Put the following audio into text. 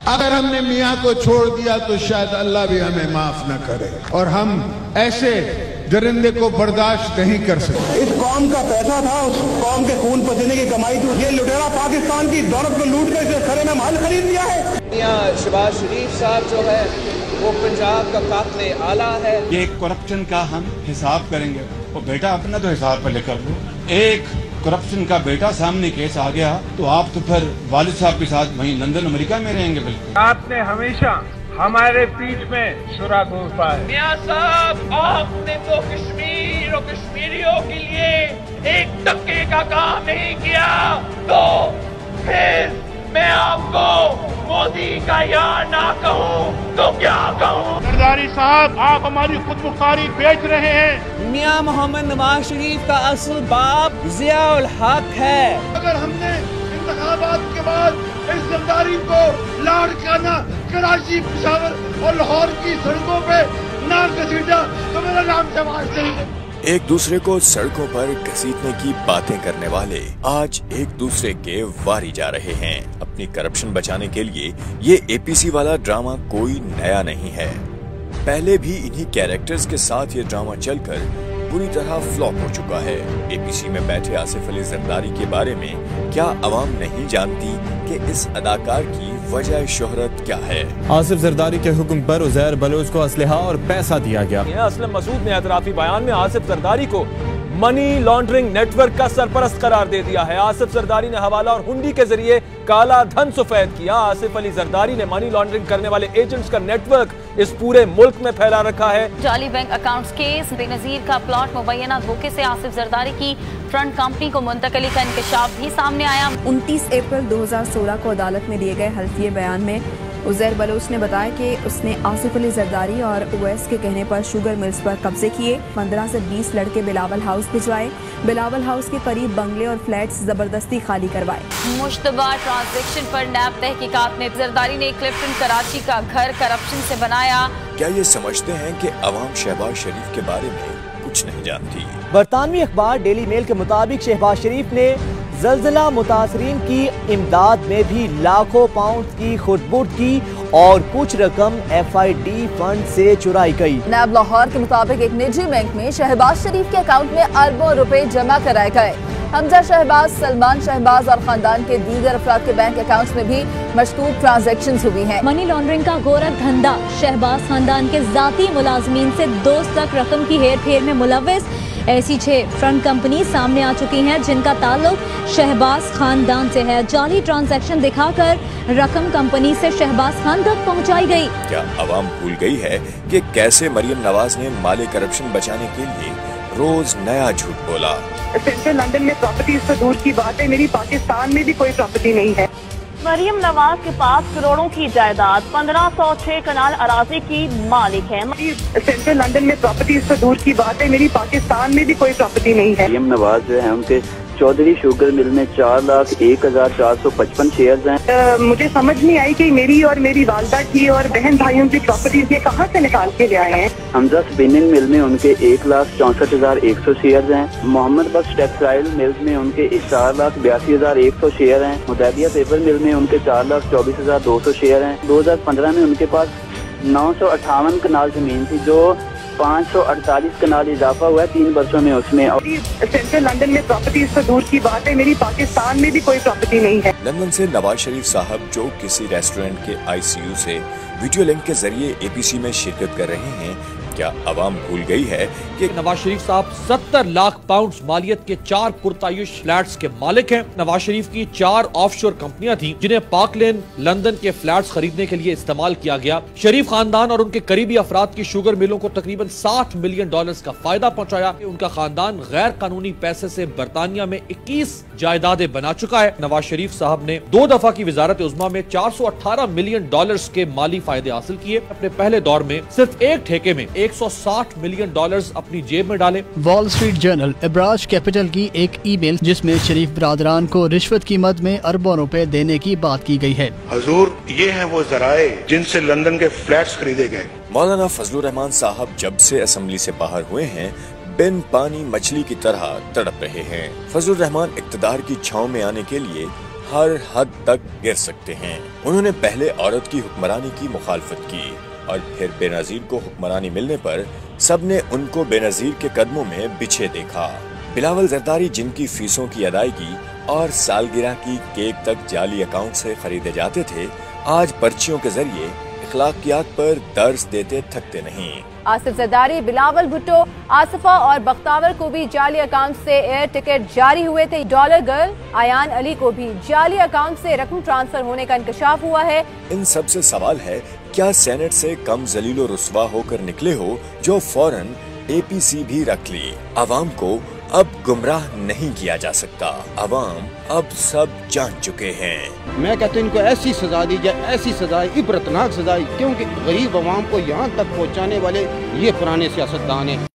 अगर हमने मियाँ को छोड़ दिया तो शायद अल्लाह भी हमें माफ न करे और हम ऐसे दरिंदे को बर्दाश्त नहीं कर सकते। इस कौम का पैसा था, उस कौम के खून पसीने की कमाई थी। ये लुटेरा पाकिस्तान की दौलत को लूट कर इसे खरे में माल खरीद लिया है। मियाँ शहबाज शरीफ साहब जो है वो पंजाब का कातिल आला है। ये करप्शन का हम हिसाब करेंगे। वो बेटा अपना तो हिसाब पर लेकर लो। एक करप्शन का बेटा सामने केस आ गया तो आप तो फिर वालिद साहब के साथ वहीं लंदन अमेरिका में रहेंगे। बिल्कुल आपने हमेशा हमारे पीठ में सुराग घोंपा है। मियाँ साहब आपने तो कश्मीर और कश्मीरियों के लिए एक टक्के का काम नहीं किया, तो फिर मैं आपको मोदी का यार ना कहूँ तो क्या कहूँ। सरदारी साहब, आप हमारी खुदमुख्तारी बेच रहे हैं। मियाँ मोहम्मद नवाज शरीफ का असल बाप जियाउल हक है। अगर हमने इंतखाबात के बाद इस सरदारी को लाड़काना कराची, पेशावर और लाहौर की सड़कों पे ना घसीटा तो मेरा नाम शहबाज शरीफ है। एक दूसरे को सड़कों पर घसीटने की बातें करने वाले आज एक दूसरे के वारी जा रहे हैं। अपनी करप्शन बचाने के लिए ये एपीसी वाला ड्रामा कोई नया नहीं है। पहले भी इन्हीं कैरेक्टर्स के साथ ये ड्रामा चलकर पूरी तरह फ्लॉप हो चुका है। एपीसी में बैठे आसिफ अली जरदारी के बारे में क्या अवाम नहीं जानती कि इस अदाकार की वजह शोहरत क्या है। आसिफ जरदारी के हुक्म पर उज़ैर बलोच को असलहा और पैसा दिया गया। असलम मसूद ने एतराफी बयान में आसिफ जरदारी को मनी लॉन्ड्रिंग नेटवर्क का सरपरस्त करार दे दिया है। आसिफ जरदारी ने हवाला और हुंडी के जरिए काला धन सफेद किया। आसिफ अली जरदारी ने मनी लॉन्ड्रिंग करने वाले एजेंट्स का नेटवर्क इस पूरे मुल्क में फैला रखा है। जाली बैंक अकाउंट्स केस, बेनजीर का प्लॉट मुबैना धोखे से आसिफ जरदारी की फ्रंट कंपनी को मुंतकली का इंकशाफ भी सामने आया। 29 अप्रैल 2016 को अदालत में दिए गए हल्फिए बयान में उज़ैर बलोच ने बताया कि उसने आसिफ अली जरदारी और ओवैस के कहने पर शुगर मिल्स पर कब्जे किए। 15 से 20 लड़के बिलावल हाउस भिजवाए। बिलावल हाउस के करीब बंगले और फ्लैट्स जबरदस्ती खाली करवाए। मुश्तबा ट्रांजैक्शन पर नैब तहकीकात में जरदारी ने क्लिफ्टन कराची का घर करप्शन से बनाया। क्या ये समझते हैं कि अवाम शहबाज शरीफ के बारे में कुछ नहीं जानती। बरतानवी अखबार डेली मेल के मुताबिक शहबाज शरीफ ने ज़ल्ज़ला मुतासरीन की इमदाद में भी लाखों पाउंड की खुर्द-बुर्द की और कुछ रकम FID फंड से चुराई गई। नैब लाहौर के मुताबिक एक निजी बैंक में शहबाज शरीफ के अकाउंट में अरबों रुपए जमा कराए गए। हमजा शहबाज, सलमान शहबाज और खानदान के दीगर अफराद के बैंक अकाउंट्स में भी मशकूक ट्रांजैक्शन हुई हैं। मनी लॉन्ड्रिंग का गोरख धंधा, शहबाज खानदान के जाती मुलाजमीन से दोस्त तक रकम की हेर फेर में मुलव्वस ऐसी 6 फ्रंट कंपनी सामने आ चुकी हैं जिनका ताल्लुक शहबाज खानदान से है। जाली ट्रांजैक्शन दिखाकर रकम कंपनी से शहबाज खान तक पहुंचाई गई। क्या अवाम भूल गई है कि कैसे मरियम नवाज ने माले करप्शन बचाने के लिए रोज नया झूठ बोला। सेंट्रल लंदन में प्रॉपर्टीज तो दूर की बात है, मेरी पाकिस्तान में भी कोई प्रॉपर्टी नहीं है। मरियम नवाज के पास करोड़ों की जायदाद, 1506 कनाल अराजी की मालिक है। सेंट्रल लंदन में प्रॉपर्टीज तो दूर की बात है, मेरी पाकिस्तान में भी कोई प्रॉपर्टी नहीं है। मरियम नवाज जो है उनके चौधरी शुगर मिल में 4,01,455 शेयर्स हैं। मुझे समझ नहीं आई कि मेरी और मेरी वालदा की और बहन भाइयों की प्रॉपर्टीज ये कहाँ से निकाल के ले आए हैं। हमजा स्पिनिंग मिल में उनके 1,64,100 शेयर्स हैं। मोहम्मद बख्श टेक्सटाइल मिल में उनके 4,82,100 शेयर हैं। मुदैबिया पेपर मिल में उनके 4,24,200 शेयर हैं। 2015 में उनके पास 958 कनाल जमीन थी जो 548 कनाल इजाफा हुआ है 3 वर्षों में उसमें। और सेंट्रल लंदन में प्रॉपर्टीज तो दूर की बात है, मेरी पाकिस्तान में भी कोई प्रॉपर्टी नहीं है। लंदन से नवाज शरीफ साहब जो किसी रेस्टोरेंट के ICU से वीडियो लिंक के जरिए APC में शिरकत कर रहे हैं, क्या अवाम भूल गई है कि नवाज शरीफ साहब 70 लाख पाउंड मालियत के 4 पुरतायुश फ्लैट्स के मालिक हैं। नवाज शरीफ की 4 ऑफशोर कंपनियां थीं जिन्हें पार्क लेन लंदन के फ्लैट्स खरीदने के लिए इस्तेमाल किया गया। शरीफ खानदान और उनके करीबी अफराद की शुगर मिलों को तकरीबन $60 मिलियन का फायदा पहुंचाया। उनका खानदान गैर कानूनी पैसे से बरतानिया में 21 जायदादें बना चुका है। नवाज शरीफ साहब ने 2 दफा की वजारत उज़्मा में $418 मिलियन के माली फायदे हासिल किए। अपने पहले दौर में सिर्फ एक ठेके में $160 मिलियन अपनी जेब में डाले। वॉल स्ट्रीट जर्नल एब्राज कैपिटल की एक ईमेल जिसमें शरीफ ब्रादरान को रिश्वत की मद में अरबों रुपए देने की बात की गई है। हुजूर, ये है वो जराए जिनसे लंदन के फ्लैट्स खरीदे गए। मौलाना फजलुर रहमान साहब जब से असेंबली से बाहर हुए हैं बिन पानी मछली की तरह तड़प रहे हैं। फजलुर रहमान इक्तदार की छांव में आने के लिए हर हद तक गिर सकते हैं। उन्होंने पहले औरत की हुक्मरानी की मुखालफत की और फिर बेनजीर को हुक्मरानी मिलने पर सबने उनको बेनजीर के कदमों में बिछे देखा। बिलावल जरदारी, जिनकी फीसों की अदायगी और सालगिरह की केक तक जाली अकाउंट से खरीदे जाते थे, आज पर्चियों के जरिए अखलाकियात पर दर्स देते थकते नहीं। आसिफ जरदारी, बिलावल भुट्टो, आसिफा और बख्तावर को भी जाली अकाउंट से एयर टिकट जारी हुए थे। डॉलर गर्ल आयान अली को भी जाली अकाउंट से रकम ट्रांसफर होने का इंकशाफ हुआ है। इन सब से सवाल है, क्या सेनेट से कम जलीलो रुस्वा होकर निकले हो जो फौरन APC भी रख ली। अवाम को अब गुमराह नहीं किया जा सकता। अवाम अब सब जान चुके हैं। मैं कहता हूं इनको ऐसी सजा दी जाए, ऐसी सजाएं, इबरतनाक सजाएं, क्योंकि गरीब अवाम को यहाँ तक पहुँचाने वाले ये पुराने सियासतदान हैं।